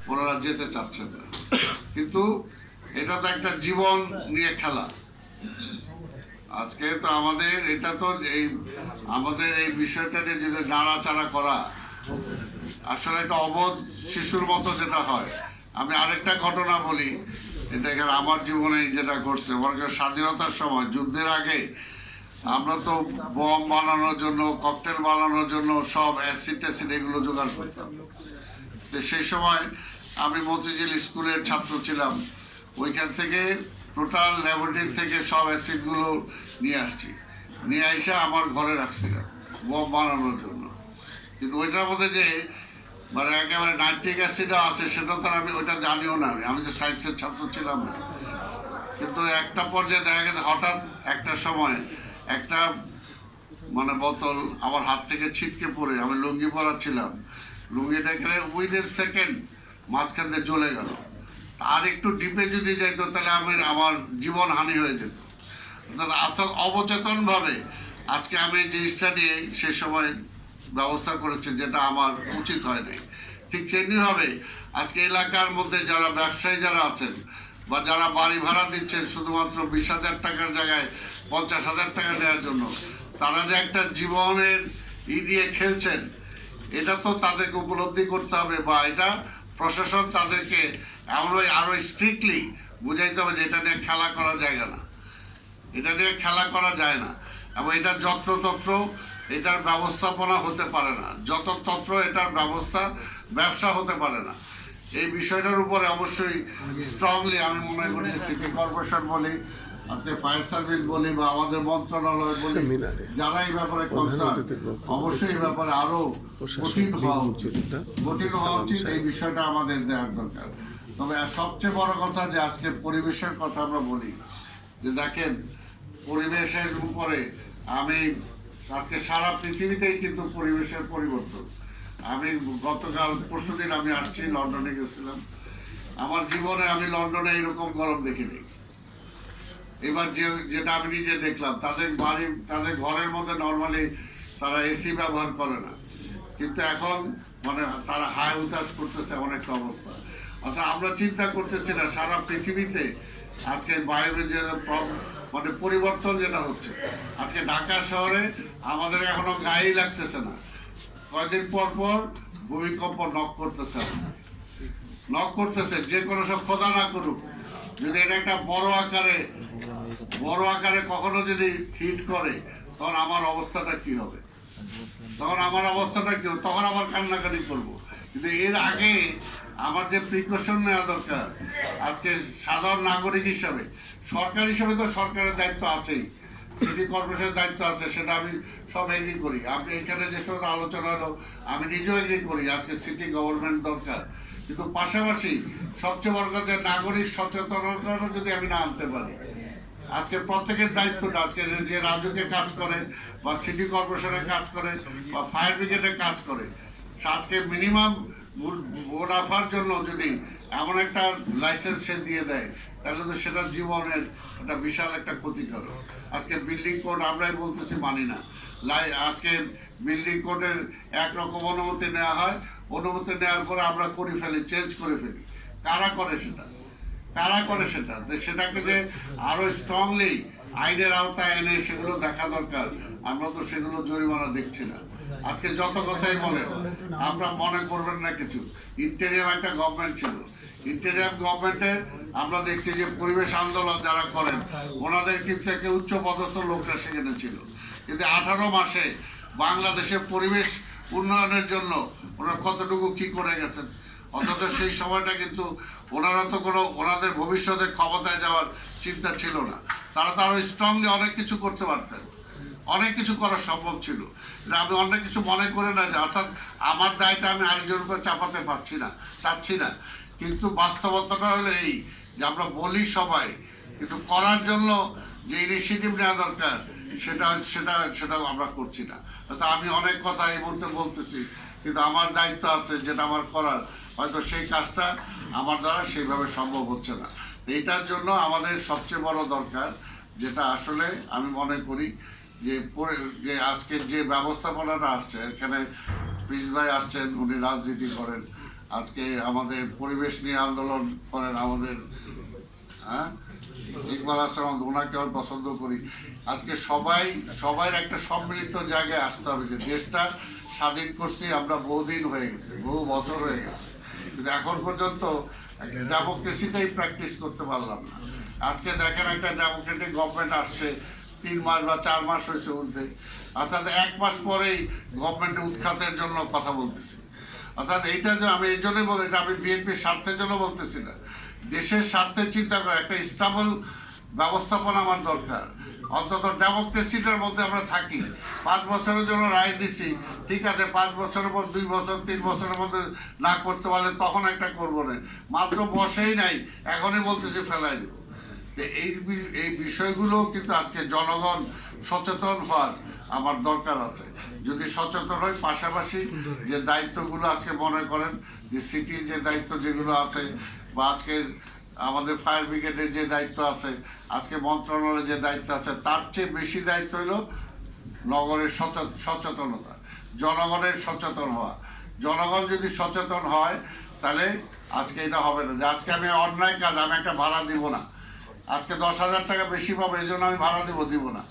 ওনারা যেতে চাচ্ছেন না। কিন্তু এটা তো একটা জীবন নিয়ে খেলা। আজকে তো আমাদের এটা তো আমাদের এই বিষয়টা নিয়ে যদি নাড়াচাড়া করা আসলে একটা অবোধ শিশুর মতো যেটা হয়। আমি আরেকটা ঘটনা বলি, এটা এখানে আমার জীবনে যেটা ঘটছে, স্বাধীনতার সময় যুদ্ধের আগে আমরা তো বম বানানোর জন্য, ককটেল বানানোর জন্য সব অ্যাসিড ট্যাসিড এগুলো জোগাড় করতাম। তো সেই সময় আমি মতিঝিল স্কুলের ছাত্র ছিলাম, ওইখান থেকে টোটাল ল্যাবরেটরি থেকে সব অ্যাসিডগুলো নিয়ে আসছি, নিয়ে এসে আমার ঘরে রাখছিলাম বম বানানোর জন্য। কিন্তু ওইটার মধ্যে যে মানে একেবারে নাইট্রিক অ্যাসিডও আছে সেটা তো আমি ওইটা জানিও না, আমি তো সায়েন্সের ছাত্র ছিলাম না। কিন্তু একটা পর্যায়ে দেখা গেছে হঠাৎ একটা সময় একটা মানে বোতল আমার হাত থেকে ছিটকে পড়ে, আমি লুঙ্গি পরা ছিলাম, লুঙ্গিটা এখানে উইদিন সেকেন্ড মাঝখান দিয়ে জ্বলে গেল। আর একটু ডিপে যদি যাইতো তাহলে আমার জীবন হানি হয়ে যেত। অর্থাৎ অবচেতনভাবে আজকে আমি যে জিনিসটা নিয়ে সে সময় ব্যবস্থা করেছি, যেটা আমার উচিত হয় নাই। ঠিক তেমনিভাবে আজকে এলাকার মধ্যে যারা ব্যবসায়ী যারা আছেন বা যারা বাড়ি ভাড়া দিচ্ছেন শুধুমাত্র 20,000 টাকার জায়গায় 50,000 টাকা দেওয়ার জন্য, তারা যে একটা জীবনের দিয়ে খেলছেন, এটা তো তাদেরকে উপলব্ধি করতে হবে, বা এটা প্রশাসন তাদেরকে আরো স্ট্রিক্টলি বুঝাইতে হবে যে এটা নিয়ে খেলা করা যায় না, এটা নিয়ে খেলা করা যায় না। এবং এটা যত্রতত্র এটার ব্যবস্থাপনা হতে পারে না, যত্রতত্র এটার ব্যবসা হতে পারে না। এই বিষয়টার উপরে অবশ্যই স্ট্রংলি আমি মনে করি সিটি কর্পোরেশন বলি, আজকে ফায়ার সার্ভিস বলি, বা আমাদের মন্ত্রণালয় বলি, যারা এই ব্যাপারে কনসার্ন, অবশ্যই এই ব্যাপারে আরো কঠিন হওয়া উচিত। এই বিষয়টা আমাদের দেওয়ার দরকার। তবে সবচেয়ে বড় কথা যে আজকে পরিবেশের কথা আমরা বলি, যে দেখেন পরিবেশের উপরে আমি আজকে সারা পৃথিবীতেই কিন্তু পরিবেশের পরিবর্তন। আমি গতকাল পরশুদিন আমি আসছি, লন্ডনে গেছিলাম, আমার জীবনে আমি লন্ডনে এরকম গরম দেখিনি। এবার যেটা আমি নিজে দেখলাম, তাদের ঘরের মধ্যে নর্মালি তারা এসি ব্যবহার করে না, কিন্তু এখন মানে তারা হাই উতাস করতেছে অনেকটা অবস্থা। অর্থাৎ আমরা চিন্তা করতেছি না সারা পৃথিবীতে আজকে বায়ুর যে মানে পরিবর্তন যেটা হচ্ছে। আজকে ঢাকা শহরে আমাদের এখনো গায়েই লাগতেছে না, কয়েকদিন পর পর ভূমিকম্প নক করতেছে, যে কোনো সব খোদা না করুক, যদি এটা একটা বড় আকারে কখনো যদি হিট করে, তখন আমার অবস্থাটা কি হবে? তখন আমার কান্নাকাটি করবো। কিন্তু এর আগে আমার যে প্রিকশন নেওয়া দরকার, আজকে সাধারণ নাগরিক হিসাবে, সরকার হিসাবে তো সরকারের দায়িত্ব আছেই, সিটি কর্পোরেশনের দায়িত্ব আছে, সেটা আমি সব এগ্রি করি। আপনি এখানে যে সমস্ত আলোচনা হলো আমি নিজেও এগ্রি করি, আজকে সিটি গভর্নমেন্ট দরকার। কিন্তু পাশাপাশি সবচেয়ে বড় কথা, নাগরিক সচেতনতা যদি আমি না আনতে পারি, আজকে প্রত্যেকের দায়িত্বটা, আজকে যে রাজ্যকে কাজ করে বা সিটি কর্পোরেশনের কাজ করে বা ফায়ার ব্রিগেডের কাজ করে, আজকে মিনিমাম মুনাফার জন্য যদি এমন একটা লাইসেন্স সে দিয়ে দেয়, তাহলে তো সেটা জীবনের একটা বিশাল একটা ক্ষতিকর। আজকে বিল্ডিং কোড আমরাই বলতেছি মানি না, আজকে বিল্ডিং কোডের একরকম অনুমতি নেওয়া হয়, অনুমতি নেওয়ার পরে আমরা চেঞ্জ করে ফেলি। কারা করে সেটা? সেটাকে যে আরো স্ট্রংলি আইনের আওতায় এনে সেগুলো দেখা দরকার। আমরা তো সেগুলো জরিমানা দেখছি না। আজকে যত কথাই বলে, আমরা মনে করবেন না কিছু, ইন্টেরিয়াম একটা গভর্নমেন্ট ছিল, ইন্টেরিয়াম গভর্নমেন্টে আমরা দেখছি যে পরিবেশ আন্দোলন যারা করেন ওনাদের থেকে উচ্চ পদস্থ লোকরা সেখানে ছিল। কিন্তু 18 মাসে বাংলাদেশের পরিবেশ উন্নয়নের জন্য ওনারা কতটুকু কি করে গেছেন, অথচ সেই সময়টা কিন্তু ওনারা তো ওনাদের ভবিষ্যতে ক্ষমতায় যাওয়ার চিন্তা ছিল না। তারা তো আরো স্ট্রংলি অনেক কিছু করতে পারতেন, অনেক কিছু করা সম্ভব ছিল। আমি অনেক কিছু মনে করে না যে অর্থাৎ আমার দায়টা আমি আরেকজনের উপর চাপাতে চাচ্ছি না। কিন্তু বাস্তবতাটা হলো এই যে আমরা বলি সবাই, কিন্তু করার জন্য যে ইনিশিয়েটিভ নেওয়া দরকার সেটা আমরা করছি না। আমি অনেক কথা এই মুহূর্তে বলতেছি, কিন্তু আমার দায়িত্ব আছে যেটা আমার করার, হয়তো সেই কাজটা আমার দ্বারা সেইভাবে সম্ভব হচ্ছে না। এইটার জন্য আমাদের সবচেয়ে বড় দরকার, যেটা আসলে আমি মনে করি যে আজকের যে ব্যবস্থাপনাটা আসছে, এখানে প্রিন্স ভাই আসছেন, উনি রাজনীতি করেন, আজকে আমাদের পরিবেশ নিয়ে আন্দোলন করেন আমাদের ইকবাল হাসান, ওনাকে আমি পছন্দ করি। আজকে সবাই একটা সম্মিলিত জায়গায় আসতে হবে যে দেশটা স্বাধীন করছি আমরা বহুদিন হয়ে গেছে, বহু বছর হয়ে গেছে, কিন্তু এখন পর্যন্ত ডেমোক্রেসিটাই প্র্যাকটিস করতে পারলাম না। আজকে দেখেন একটা ডেমোক্রেটিক গভর্নমেন্ট আসছে 3 মাস বা 4 মাস হয়েছে উঠতে, অর্থাৎ 1 মাস পরেই গভর্নমেন্টের উৎখাতের জন্য কথা বলতেছি। অর্থাৎ এইটা যে আমি এই জন্যই বলি, এটা আমি বিএনপির স্বার্থের জন্য বলতেছি না, দেশের স্বার্থের চিন্তা করে একটা স্টেবল ব্যবস্থাপনা আমার দরকার। অন্তত ডেমোক্রেসিটার মধ্যে আমরা থাকি। 5 বছরের জন্য রায় দিছি, ঠিক আছে, 5 বছরের পর 2 বছর 3 বছরের মধ্যে না করতে পারলে তখন একটা করবো না, মাত্র বসেই নাই এখনই বলতেছি ফেলাই দেবো। এই বিষয়গুলো কিন্তু আজকে জনগণ সচেতন হওয়ার আমার দরকার আছে। যদি সচেতন হয়, পাশাপাশি যে দায়িত্বগুলো আজকে মনে করেন যে সিটির যে দায়িত্ব যেগুলো আছে, বা আজকের আমাদের ফায়ার ব্রিগেডের যে দায়িত্ব আছে, আজকে মন্ত্রণালয়ের যে দায়িত্ব আছে, তার চেয়ে বেশি দায়িত্ব হলো নগরের সচেতনতা, জনগণের সচেতন হওয়া। জনগণ যদি সচেতন হয় তাহলে আজকে এটা হবে না যে আজকে আমি অন্যায় কাজ, আমি একটা ভাড়া দিব না, আজকে 10,000 টাকা বেশি পাবো এই জন্য আমি ভাড়া দিব না।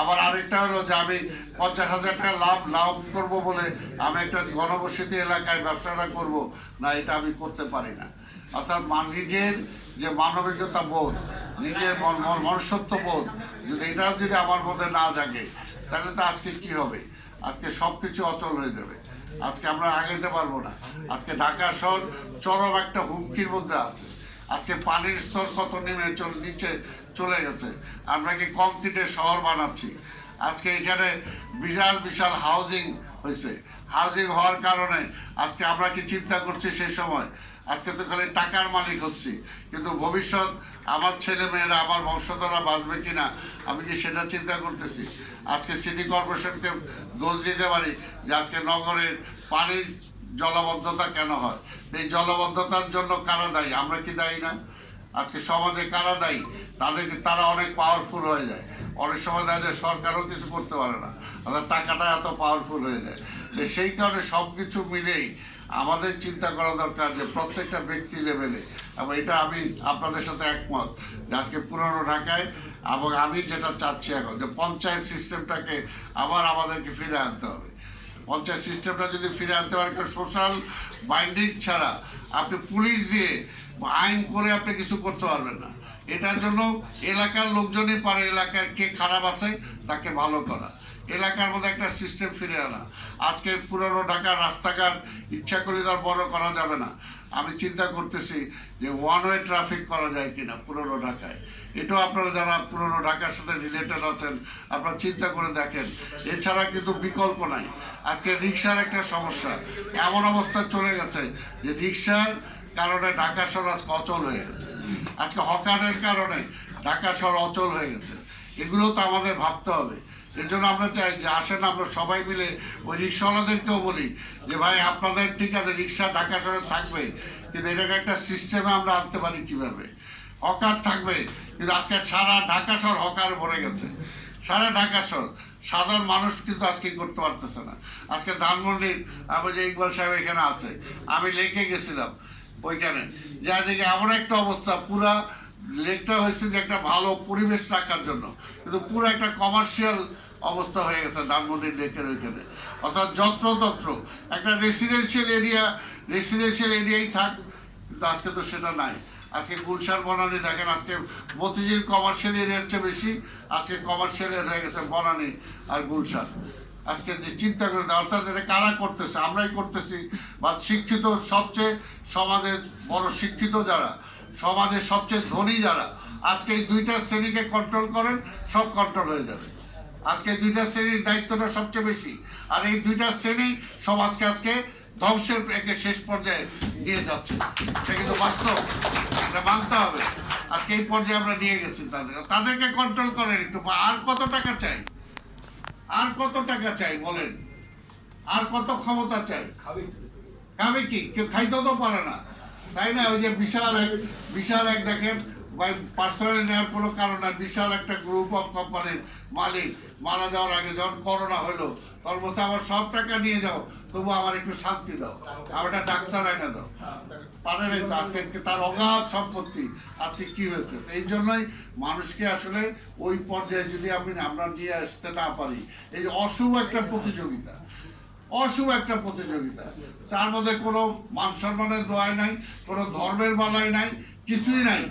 আবার আরেকটা হলো যে আমি 50,000 টাকা লাভ করবো বলে আমি একটা ঘনবসতি এলাকায় ব্যবসাটা করব না, এটা আমি করতে পারি না। অর্থাৎ নিজের যে মানবিকতা বোধ, নিজের মনুষ্যত্ব বোধ যদি এটাও যদি আমার মধ্যে না জাগে, তাহলে তো আজকে কি হবে? আজকে সব কিছু অচল হয়ে যাবে, আজকে আমরা আগাইতে পারবো না। আজকে ঢাকা শহর চরম একটা হুমকির মধ্যে আছে। আজকে পানির স্তর কত নিচে চলে গেছে। আমরা কি কংক্রিটের শহর বানাচ্ছি। আজকে এখানে বিশাল হাউজিং হয়েছে। হাউজিং হওয়ার কারণে আজকে আমরা কি চিন্তা করছি সেই সময়, আজকে তো খালি টাকার মালিক হচ্ছি, কিন্তু ভবিষ্যৎ আমার ছেলে মেয়েরা, আমার বংশধররা বাঁচবে কিনা আমি কি সেটা চিন্তা করতেছি। আজকে সিটি কর্পোরেশনকে দোষ দিতে পারি যে আজকে নগরের পানির জলাবদ্ধতা কেন হয়। এই জলাবদ্ধতার জন্য কারা দায়ী? আমরা কি দায়ী না? আজকে সমাজে কারা দায়ী? তারা অনেক পাওয়ারফুল হয়ে যায়, অনেক সময় দেখা যায় সরকারও কিছু করতে পারে না, তাদের টাকাটা এত পাওয়ারফুল হয়ে যায়। তো সেই কারণে সব কিছু মিলেই আমাদের চিন্তা করা দরকার যে প্রত্যেকটা ব্যক্তি লেভেলে, এবং এটা আমি আপনাদের সাথে একমত যে আজকে পুরনো ঢাকায়, এবং আমি যেটা চাচ্ছি এখন যে পঞ্চায়েত সিস্টেমটাকে আবার আমাদেরকে ফিরে আনতে হবে। পঞ্চায়েত সিস্টেমটা যদি ফিরে আনতে পারেন, সোশ্যাল বাইন্ডিং ছাড়া আপনি পুলিশ দিয়ে আইন করে আপনি কিছু করতে পারবেন না। এটার জন্য এলাকার লোকজনই পারে এলাকার কে খারাপ আছে তাকে ভালো করা, এলাকার মধ্যে একটা সিস্টেম ফিরে আনা। আজকে পুরনো ঢাকার রাস্তাঘাট ইচ্ছা করলে তার বড় করা যাবে না। আমি চিন্তা করতেছি যে 1 ওয়ে ট্রাফিক করা যায় কিনা পুরনো ঢাকায়। এটাও আপনারা যারা পুরনো ঢাকার সাথে রিলেটেড আছেন আপনারা চিন্তা করে দেখেন। এছাড়া কিন্তু বিকল্প নাই। আজকে রিক্সার একটা সমস্যা, এমন অবস্থা চলে গেছে যে রিক্সার কারণে ঢাকা শহর আজকে অচল হয়ে গেছে। আজকে হকারের কারণে ঢাকা শহর অচল হয়ে গেছে। এগুলো তো আমাদের ভাবতে হবে। এই জন্য আমরা চাই যে আসেন আমরা সবাই মিলে ওই রিক্সাওয়ালাদেরকেও বলি যে ভাই আপনাদের ঠিক আছে রিক্সা ঢাকা শহরে থাকবে, কিন্তু এটাকে একটা সিস্টেমে আমরা আনতে পারি কীভাবে। হকার থাকবে, কিন্তু আজকে সারা ঢাকা শহর হকার ভরে গেছে, সারা ঢাকা শহর। সাধারণ মানুষ কিন্তু আজকে করতে পারতেছে না। আজকে ধানমন্ডির আমার যে ইকবাল সাহেব এখানে আছে, আমি লেকে গেছিলাম ওইখানে, যা দেখে এমন একটা অবস্থা, পুরা লেকটা হয়েছে যে একটা ভালো পরিবেশ রাখার জন্য, কিন্তু পুরো একটা কমার্শিয়াল অবস্থা হয়ে গেছে ধানমন্ডির লেকের ওইখানে। অর্থাৎ যত্রতত্র একটা রেসিডেন্সিয়াল এরিয়াই থাক, কিন্তু আজকে তো সেটা নাই। আজকে গুলশান বনানী দেখেন, আজকে মতিঝিল কমার্শিয়াল এরিয়ার চেয়ে বেশি আজকে কমার্শিয়াল এরিয়া হয়ে গেছে বনানী আর গুলশান। আজকে যে চিন্তা করে দেয়, অর্থাৎ এটা কারা করতেছে? আমরাই করতেছি। বা শিক্ষিত, সবচেয়ে সমাজের বড় শিক্ষিত যারা, সমাজের সবচেয়ে ধনী যারা, আজকে এই 2টা শ্রেণীকে কন্ট্রোল করেন, সব কন্ট্রোল হয়ে যাবে। আজকে 2টা শ্রেণীর দায়িত্বটা সবচেয়ে বেশি, আর এই 2টা শ্রেণী সমাজকে আজকে ধ্বংসের শেষ পর্যায়ে নিয়ে যাচ্ছে। সে কিন্তু বাস্তব, এটা মানতে হবে। আজকে এই পর্যায়ে আমরা নিয়ে গেছি তাদেরকে কন্ট্রোল করেন একটু। আর কত টাকা চাই? আর কত টাকা চাই বলেন? আর কত ক্ষমতা চাই? খাবে কি? কেউ খাইতেও তো পারে না, তাই না? ওই যে বিশাল এক দেখেন পার্সোনালি নেওয়ার কোনো কারণ নাই। বিশাল একটা গ্রুপ অফ কোম্পানির মালিক মারা যাওয়ার আগে যখন করোনা হলো তখন বলছে আমার সব টাকা নিয়ে যাও, তবু আমার একটু শান্তি দাও, আমার একটা ডাক্তার আইনা দাও। পারে নাই তো, আজকে তার অগাধ সম্পত্তি আজকে কি হয়েছে। এই জন্যই মানুষকে আসলে ওই পর্যায়ে যদি আমরা নিয়ে আসতে না পারি, এই যে অশুভ একটা প্রতিযোগিতা, অশুভ একটা প্রতিযোগিতা, তার মধ্যে কোনো মান সম্মানের দোয়াই নাই, কোনো ধর্মের বালাই নাই, কিছুই নাই।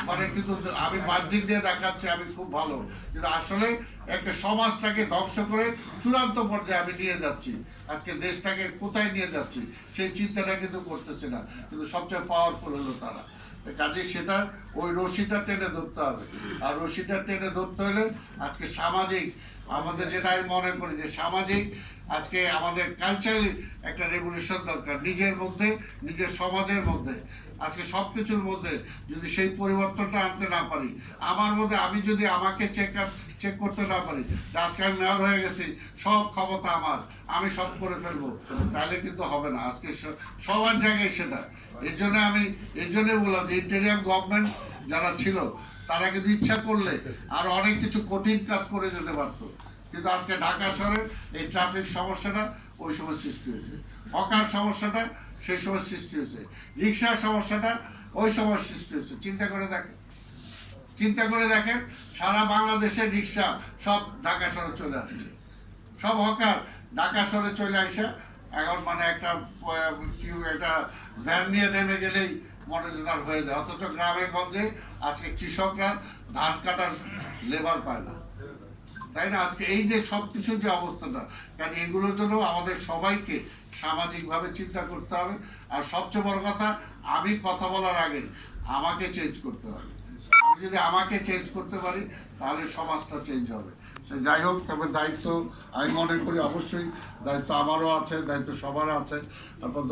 মানে কিন্তু আমি বাহ্যিক দিয়ে দেখাচ্ছি আমি খুব ভালো, কিন্তু আসলে একটা সমাজটাকে ধ্বংস করে চূড়ান্ত পর্যায়ে আমি নিয়ে যাচ্ছি। আজকে দেশটাকে কোথায় নিয়ে যাচ্ছি সেই চিন্তাটা কিন্তু করতেছে না, কিন্তু সবচেয়ে পাওয়ারফুল হলো তারা। কাজে সেটা ওই রশিটা টেনে ধরতে হবে। আর রশিটা টেনে ধরতে হলে আজকে সামাজিক, আমাদের যেটা আমি মনে করি যে সামাজিক আজকে আমাদের কালচারাল একটা রেভলিউশন দরকার, নিজের মধ্যে, নিজের সমাজের মধ্যে। আজকে সব কিছুর মধ্যে যদি সেই পরিবর্তনটা আনতে না পারি, আমার মধ্যে আমি যদি আমাকে চেক করতে না পারি, আজকে আমি মেয়র হয়ে গেছি, সব ক্ষমতা আমার, আমি সব করে ফেলবো, তাহলে কিন্তু হবে না। আজকে সবার জায়গায় সেটা। এর জন্যই বললাম যে ইন্টেরিয়াম গভর্নমেন্ট যারা ছিল তারা কিন্তু ইচ্ছা করলে আর অনেক কিছু কঠিন কাজ করে যেতে পারতো, কিন্তু আজকে ঢাকা শহরের এই ট্রাফিক সমস্যাটা ওই সময় সৃষ্টি হয়েছে, হকার সমস্যাটা সেই সময় সৃষ্টি হয়েছে, রিক্সার সমস্যাটা ওই সময় সৃষ্টি হয়েছে। চিন্তা করে দেখেন সারা বাংলাদেশের রিক্সা সব ঢাকা শহরে চলে আসছে, সব হকার ঢাকা শহরে চলে আসে। এখন মানে একটা ভ্যান নিয়ে নেমে গেলেই মনোযোগার হয়ে যায়। অথচ গ্রামে গঞ্জে আজকে কৃষকরা ধান কাটার লেবার পায় না, তাই না? আজকে এই যে সব কিছুর যে অবস্থাটা, কারণ এগুলোর জন্য আমাদের সবাইকে সামাজিকভাবে চিন্তা করতে হবে। আর সবচেয়ে বড় কথা, আমি কথা বলার আগে আমাকে চেঞ্জ করতে হবে। আমি যদি আমাকে চেঞ্জ করতে পারি তাহলে সমাজটা চেঞ্জ হবে। যাই হোক, তবে দায়িত্ব আমি মনে করি অবশ্যই দায়িত্ব আমারও আছে, দায়িত্ব সবার আছে। তারপর